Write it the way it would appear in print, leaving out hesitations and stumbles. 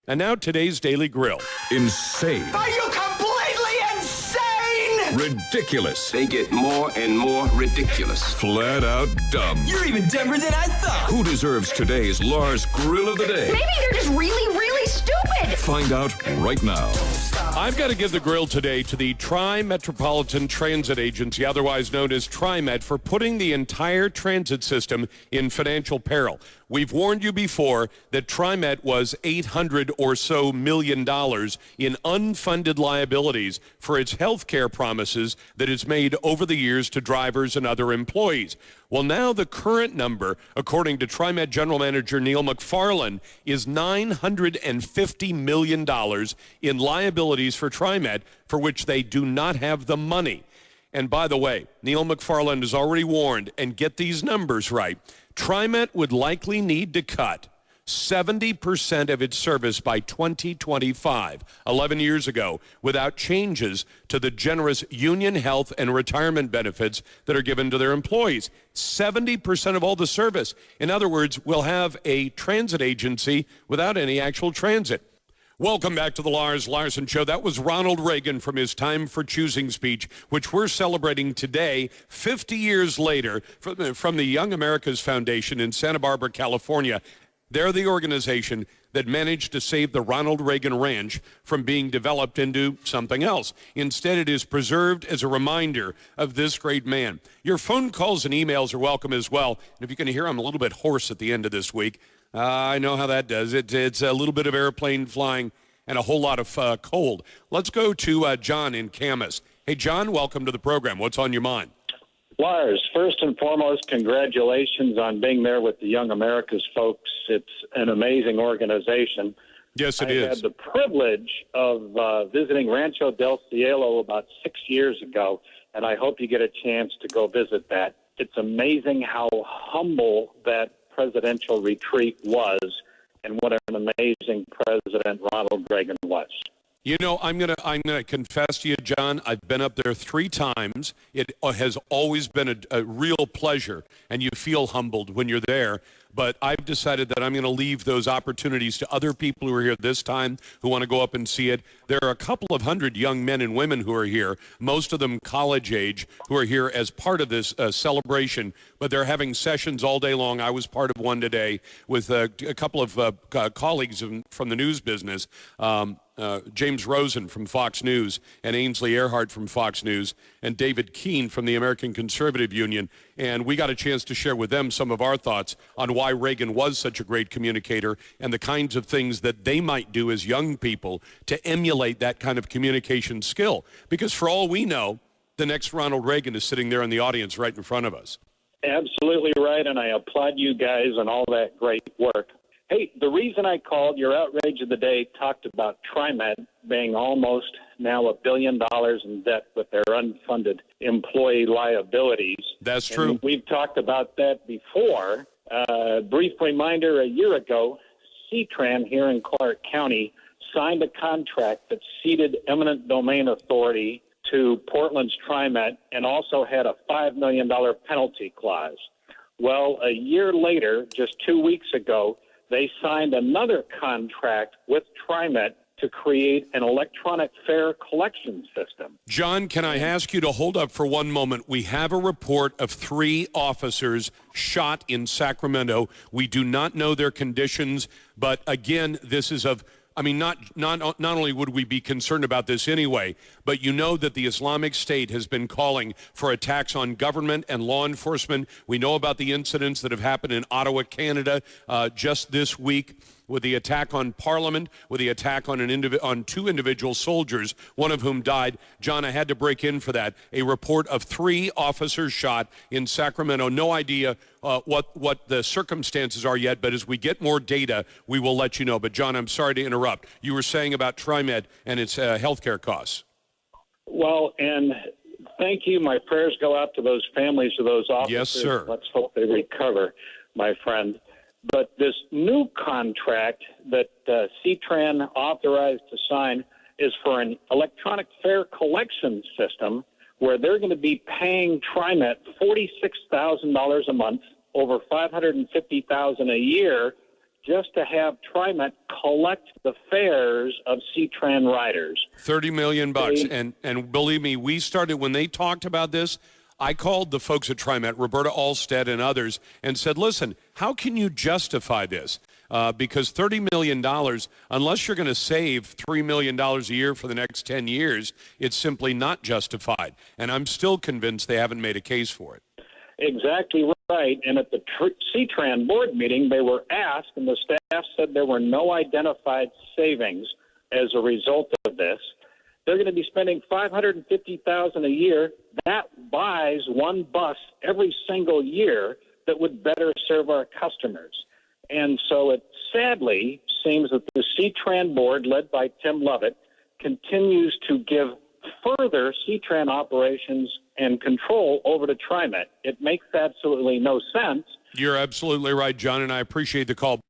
And now today's Daily Grill. Insane. Are you completely insane? Ridiculous. They get more and more ridiculous. Flat out dumb. You're even dumber than I thought. Who deserves today's Lars Grill of the Day? Maybe they're just really, really stupid. Find out right now. I've got to give the grill today to the Tri-Metropolitan Transit Agency, otherwise known as TriMet, for putting the entire transit system in financial peril. We've warned you before that TriMet was $800 or so million in unfunded liabilities for its health care promises that it's made over the years to drivers and other employees. Well, now the current number, according to TriMet General Manager Neil McFarland, is $950 million in liabilities for TriMet, for which they do not have the money. And by the way, Neil McFarland has already warned, and get these numbers right, TriMet would likely need to cut 70% of its service by 2025, 11 years ago, without changes to the generous union health and retirement benefits that are given to their employees. 70% of all the service. In other words, we'll have a transit agency without any actual transit. Welcome back to the Lars Larson Show. That was Ronald Reagan from his Time for Choosing speech, which we're celebrating today, 50 years later, from the Young America's Foundation in Santa Barbara, California. They're the organization that managed to save the Ronald Reagan Ranch from being developed into something else. Instead, it is preserved as a reminder of this great man. Your phone calls and emails are welcome as well. And if you can hear, I'm a little bit hoarse at the end of this week. I know how that does. It's a little bit of airplane flying and a whole lot of cold. Let's go to John in Camas. Hey, John, welcome to the program. What's on your mind? Lars, first and foremost, congratulations on being there with the Young America's folks. It's an amazing organization. Yes, it is. I had the privilege of visiting Rancho del Cielo about 6 years ago, and I hope you get a chance to go visit that. It's amazing how humble that presidential retreat was, and what an amazing president Ronald Reagan was. You know, I'm gonna confess to you, John, I've been up there 3 times. It has always been a real pleasure, and you feel humbled when you're there. But I've decided that I'm going to leave those opportunities to other people who are here this time who want to go up and see it. There are a couple of hundred young men and women who are here, most of them college age, who are here as part of this celebration. But they're having sessions all day long. I was part of one today with a couple of colleagues from the news business. James Rosen from Fox News and Ainsley Earhart from Fox News and David Keene from the American Conservative Union. And we got a chance to share with them some of our thoughts on why Reagan was such a great communicator and the kinds of things that they might do as young people to emulate that kind of communication skill. Because for all we know, the next Ronald Reagan is sitting there in the audience right in front of us. Absolutely right, and I applaud you guys and all that great work. Hey, the reason I called, your outrage of the day talked about TriMet being almost now $1 billion in debt with their unfunded employee liabilities. That's true. And we've talked about that before. Brief reminder, a year ago, C-Tran here in Clark County signed a contract that ceded eminent domain authority to Portland's TriMet and also had a $5 million penalty clause. Well, a year later, just 2 weeks ago, they signed another contract with TriMet to create an electronic fare collection system. John, can I ask you to hold up for one moment? We have a report of 3 officers shot in Sacramento. We do not know their conditions, but again, this is of... I mean, not only would we be concerned about this anyway, but you know that the Islamic State has been calling for attacks on government and law enforcement. We know about the incidents that have happened in Ottawa, Canada, just this week, with the attack on Parliament, with the attack on on 2 individual soldiers, one of whom died. John, I had to break in for that. A report of 3 officers shot in Sacramento. No idea what the circumstances are yet, but as we get more data, we will let you know. But John, I'm sorry to interrupt. You were saying about TriMet and its health care costs. Well, and thank you. My prayers go out to those families of those officers. Yes, sir. Let's hope they recover, my friend. But this new contract that C-Tran authorized to sign is for an electronic fare collection system where they're going to be paying TriMet $46,000 a month, over $550,000 a year, just to have TriMet collect the fares of C-Tran riders. $30 million. And believe me, we started, when they talked about this, I called the folks at TriMet, Roberta Allstead and others, and said, listen, how can you justify this? Because $30 million, unless you're going to save $3 million a year for the next 10 years, it's simply not justified. And I'm still convinced they haven't made a case for it. Exactly right. And at the C-Tran board meeting, they were asked, and the staff said there were no identified savings as a result of this. They're going to be spending $550,000 a year. That buys one bus every single year that would better serve our customers. And so it sadly seems that the C-Tran board, led by Tim Lovett, continues to give further C-Tran operations and control over to TriMet. It makes absolutely no sense. You're absolutely right, John, and I appreciate the call.